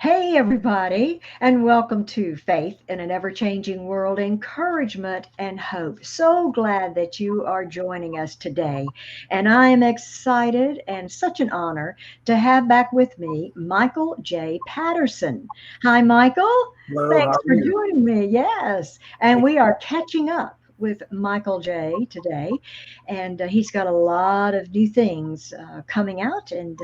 Hey, everybody, and welcome to Faith in an Ever Changing World Encouragement and Hope. So glad that you are joining us today. And I am excited and such an honor to have back with me Michael J. Patterson. Hi, Michael. Hello, how Thanks are for you? joining me. Yes. And Thank we are catching up with Michael J today, and he's got a lot of new things coming out and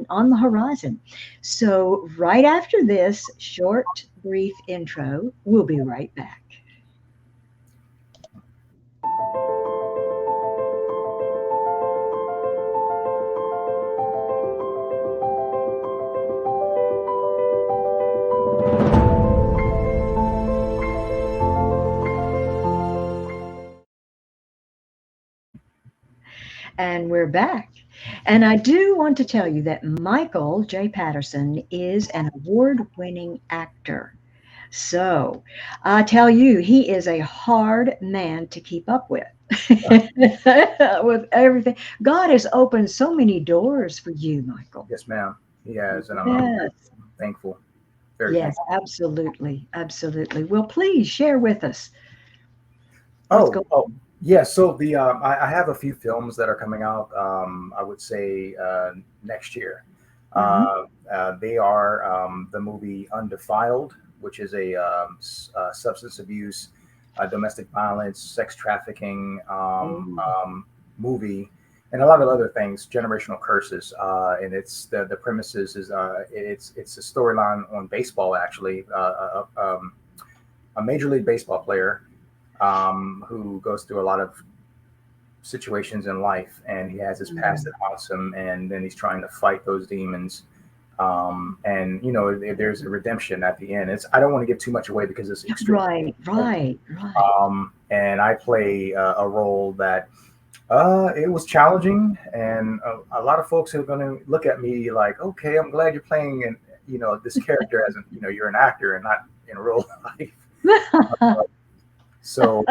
on the horizon. So, right after this short, brief intro, we'll be right back. And we're back. And I do want to tell you that Michael J. Patterson is an award winning actor. So I tell you, he is a hard man to keep up with. With everything. God has opened so many doors for you, Michael. Yes, ma'am. He has, and I'm very Yes. thankful. Very Yes, thankful. absolutely. Absolutely. Well, please share with us what's Oh, going oh, on. yeah. So I have a few films that are coming out. I would say next year. Hmm. They are the movie Undefiled, which is a substance abuse, domestic violence, sex trafficking movie, and a lot of other things. Generational curses, and it's the premises is it's a storyline on baseball actually. A major league baseball player who goes through a lot of situations in life, and he has his past Mm. that haunts him, and then he's trying to fight those demons. And there's a redemption at the end. It's I don't want to give too much away because it's extremely Right, important. right, right. And I play a role that it was challenging, and a lot of folks are going to look at me like, okay, I'm glad you're playing, and this character as you're an actor and not in real life. So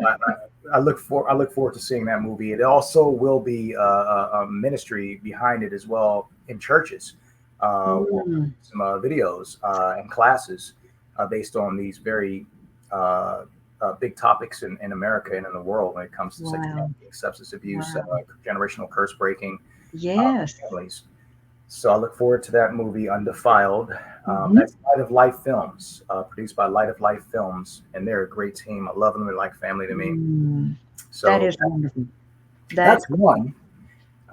I look forward to seeing that movie. It also will be a ministry behind it as well in churches. We'll Mm, some videos and classes based on these very big topics in America and in the world when it comes to sex wow, trafficking, substance abuse, wow. generational curse breaking Yes. families. So I look forward to that movie, Undefiled. Hmm. That's Light of Life Films, produced by Light of Life Films, and they're a great team. I love them; they're like family to me. Mm, that So is wonderful. That, that's one.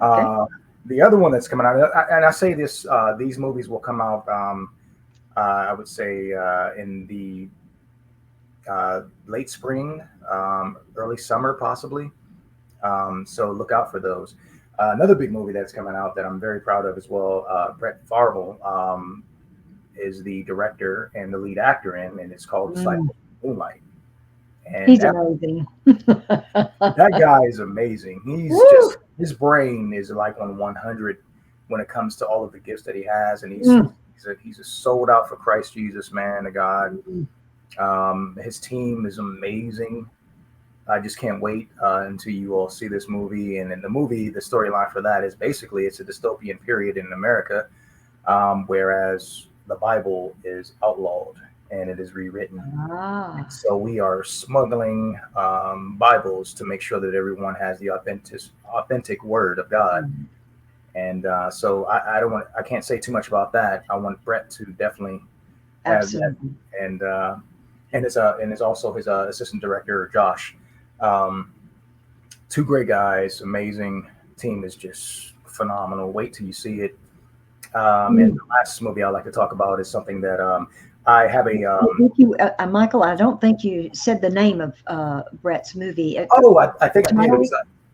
okay. Uh, the other one that's coming out, and I say this: these movies will come out. I would say in the late spring, early summer, possibly. So look out for those. Another big movie that's coming out that I'm very proud of as well. Brett Farble is the director and the lead actor in, and it's called Mm, Disciples of Moonlight. And he's amazing. that guy is amazing. He's Woo! just his brain is like on 100 when it comes to all of the gifts that he has, and Mm, he's a sold out for Christ Jesus man of God. mm, His team is amazing. I just can't wait until you all see this movie. And in the movie, the storyline for that is basically it's a dystopian period in America, whereas the Bible is outlawed and it is rewritten. ah, So we are smuggling Bibles to make sure that everyone has the authentic Word of God. mm, And so I don't want I can't say too much about that. I want Brett to definitely have that, absolutely. and and it's also his assistant director Josh. Um, Two great guys, amazing team is just phenomenal. Wait till you see it. And Mm. the last movie I like to talk about is something that I have a I think you, Michael, I don't think you said the name of Brett's movie. oh I think I did. Title?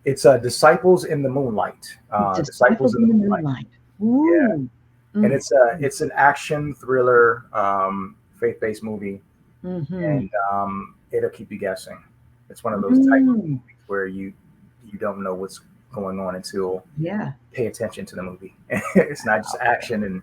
It's Disciples in the Moonlight. Disciples Disciples in the in the Moonlight. Moonlight. Yeah, Ooh. and Mm, it's an action thriller, faith based movie, mm-hmm. and it'll keep you guessing. It's one of those type of Mm, movies where you don't know what's going on until yeah. pay attention to the movie. It's not just action and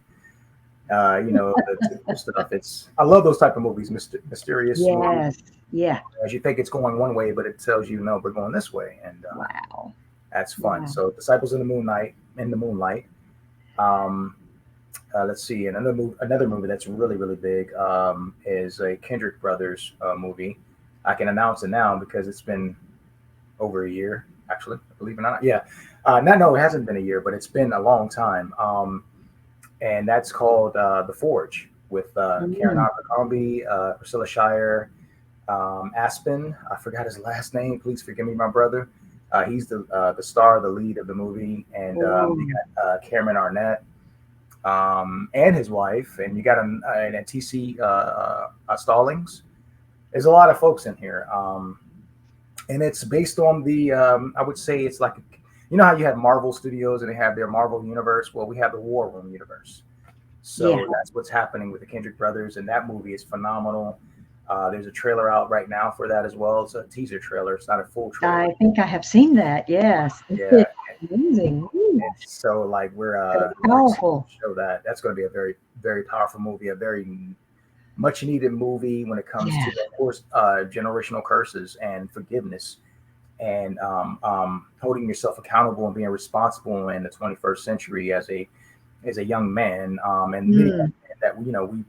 the typical stuff. It's I love those type of movies, mysterious movies. Yes. Yeah. As you think it's going one way, but it tells you no, we're going this way, and Wow. that's fun. Wow. So, Disciples in the Moonlight, um, let's see, and another movie that's really really big is a Kendrick Brothers movie. I can announce it now because it's been over a year, actually, believe it or not. Yeah, not no, it hasn't been a year, but it's been a long time. And that's called The Forge with Karen Mm. Abercrombie, Priscilla Shire, Aspen. I forgot his last name. Please forgive me, my brother. He's the star, the lead of the movie, and you Oh, got Cameron Arnett and his wife, and you got a TC Stallings. There's a lot of folks in here, and it's based on the. I would say it's like, you know how you have Marvel Studios and they have their Marvel universe. Well, we have the War Room universe. yeah. So that's what's happening with the Kendrick brothers, and that movie is phenomenal. There's a trailer out right now for that as well. It's a teaser trailer. It's not a full trailer. I think I have seen that. Yes. Yeah, It's amazing. Ooh, and so like so we're excited powerful. to show that. That's going to be a very very powerful movie, a very much needed movie when it comes to, Yeah. of course, generational curses and forgiveness and holding yourself accountable and being responsible in the 21st century as a young man, and many Mm. that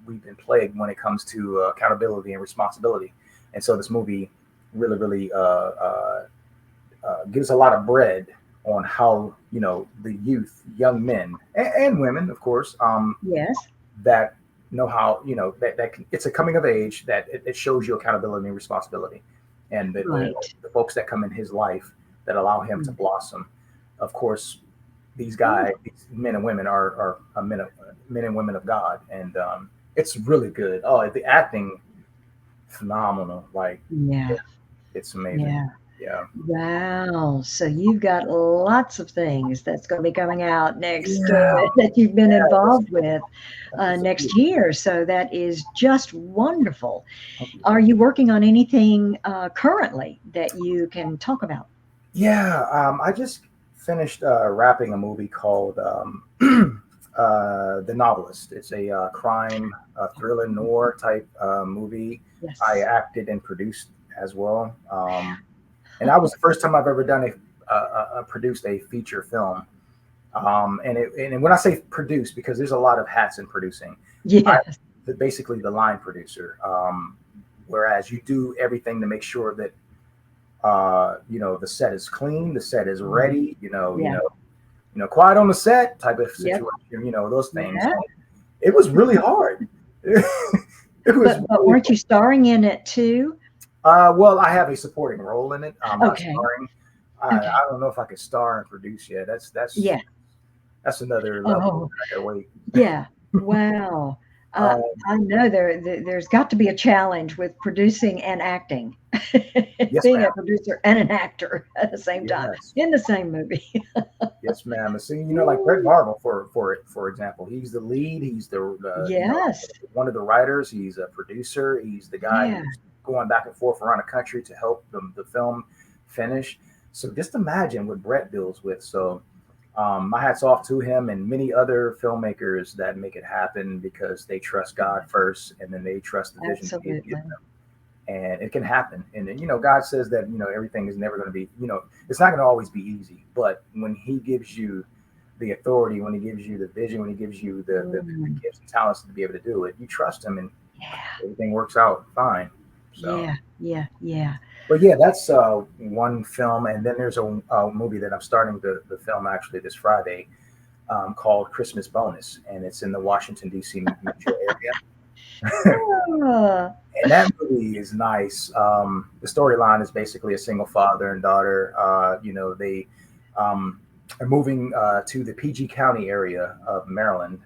we've been plagued when it comes to accountability and responsibility. And so this movie really really gives a lot of bread on how the youth, young men and women, of course, Yes. that know how it's a coming of age that it shows you accountability and responsibility, and Right. the folks that come in his life that allow him to Mm. blossom. Of course, these Oh, guys, these men and women are men and women of God, and it's really good. Oh, the acting phenomenal. Like yeah. it's amazing. Yeah. Yeah. Wow. So you've got lots of things that's going to be coming out next Yeah. that you've been Yeah. involved with That's a few. next year. So that is just wonderful. Thank you. Are you working on anything currently that you can talk about? Yeah, I just finished wrapping a movie called The Novelist. It's a crime, thriller, noir type movie. I Yes. acted and produced as well. And that was the first time I've ever done produced a feature film. And when I say produce, because there's a lot of hats in producing, I Yes. basically the line producer. Whereas you do everything to make sure that the set is clean, the set is Mhm. ready, Yeah. quiet on the set type of Yep. situation, those things. Yeah. It was really hard. it was But really weren't you starring in it too? well, I have a supporting role in it. I'm not Okay. starring. Okay. I don't know if I could star and produce yet. Yeah. That's another level Oh, that I gotta wait. yeah. Wow. Uh, Um, I know there's got to be a challenge with producing and acting, yes, being ma'am. a producer and an actor at the same time Yes. in the same movie. Yes, ma'am. And see, like Brett Ooh, Marvel, for example, he's the lead. He's yes. one of the writers. He's a producer. He's the guy Yeah. who's going back and forth around the country to help the film finish. So just imagine what Brett deals with. So my hats off to him and many other filmmakers that make it happen because they trust God first, and then they trust the vision that He's given Absolutely. them, and it can happen. And then, God says that everything is never going to be, it's not going to always be easy. But when He gives you the authority, when He gives you the vision, when He gives you the Mm, gifts and talents to be able to do it, you trust Him, and yeah. everything works out fine. So, Yeah. Yeah. Yeah. but yeah, that's one film, and then there's a movie that I'm starting the film actually this Friday, called Christmas Bonus, and it's in the Washington D.C. metro area. Ah, And that movie is nice. The storyline is basically a single father and daughter. They um, are moving to the PG County area of Maryland,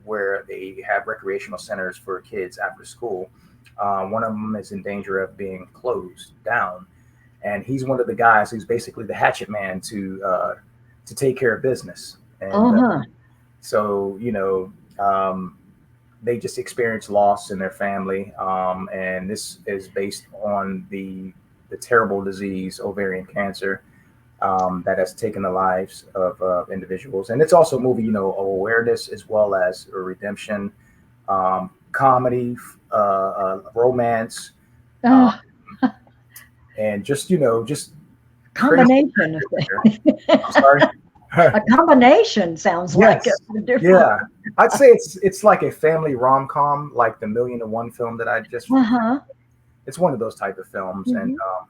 where they have recreational centers for kids after school. One of them is in danger of being closed down, and he's one of the guys who's basically the hatchet man to take care of business. And uh-huh. so they just experience loss in their family, and this is based on the terrible disease ovarian cancer, that has taken the lives of individuals. And it's also a movie, of awareness as well as a redemption, comedy, romance, uh, Oh, and just just crazy combination of characters in things. there. I'm sorry. A combination sounds like Yes, a different. yeah. I'd say it's like a family rom com, like the Million and One film that I just. Uh-huh. It's one of those type of films, and Hmm.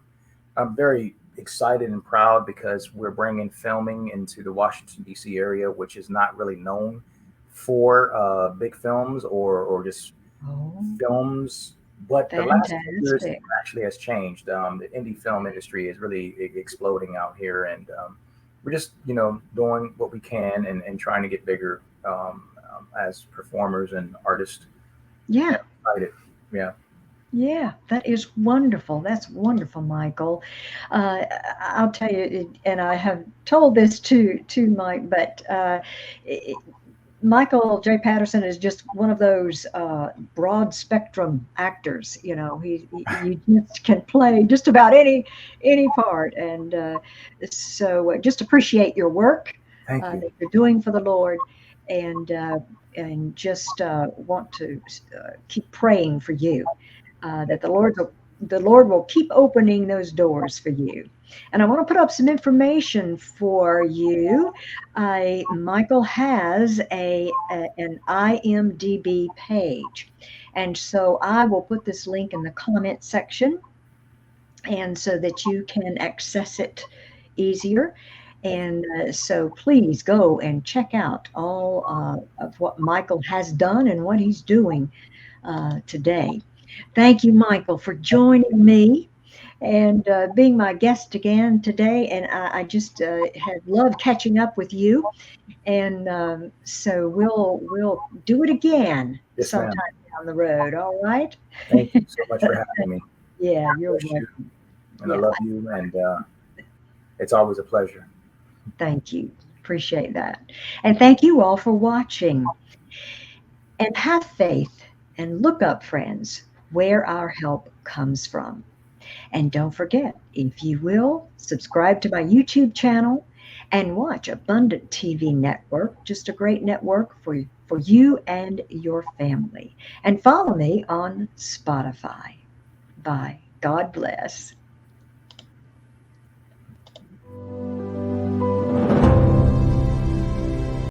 I'm very excited and proud because we're bringing filming into the Washington D.C. area, which is not really known for big films or just Oh, films. But the last few years, it fantastic. actually has changed. The indie film industry is really exploding out here, and we're just doing what we can and trying to get bigger as performers and artists. And Yeah. excited, yeah. Yeah, that is wonderful. That's wonderful, Michael. I'll tell you, and I have told this to Mike, but it, Michael J. Patterson is just one of those broad spectrum actors. You know, you just can play just about any part, and so just appreciate your work Thank you. that you're doing for the Lord, and just want to keep praying for you that the Lord will keep opening those doors for you. And I want to put up some information for you. Michael has an IMDb page, and so I will put this link in the comment section, and so that you can access it easier. Thank you. And so please go and check out all of what Michael has done and what he's doing today. Thank you, Michael, for Thank you. joining me and being my guest again today. And I just have loved catching up with you. And so we'll do it again Yes, sometime ma'am. down the road. All right? Thank you so much for having me. Yeah, God you're bless you, welcome. and I Yeah, love you, and it's always a pleasure. thank you. Appreciate that. And thank you all for watching. And have faith and look up, friends, where our help comes from. And don't forget, if you will, subscribe to my YouTube channel and watch Abundant TV Network, just a great network for you and your family. And follow me on Spotify. Bye. God bless.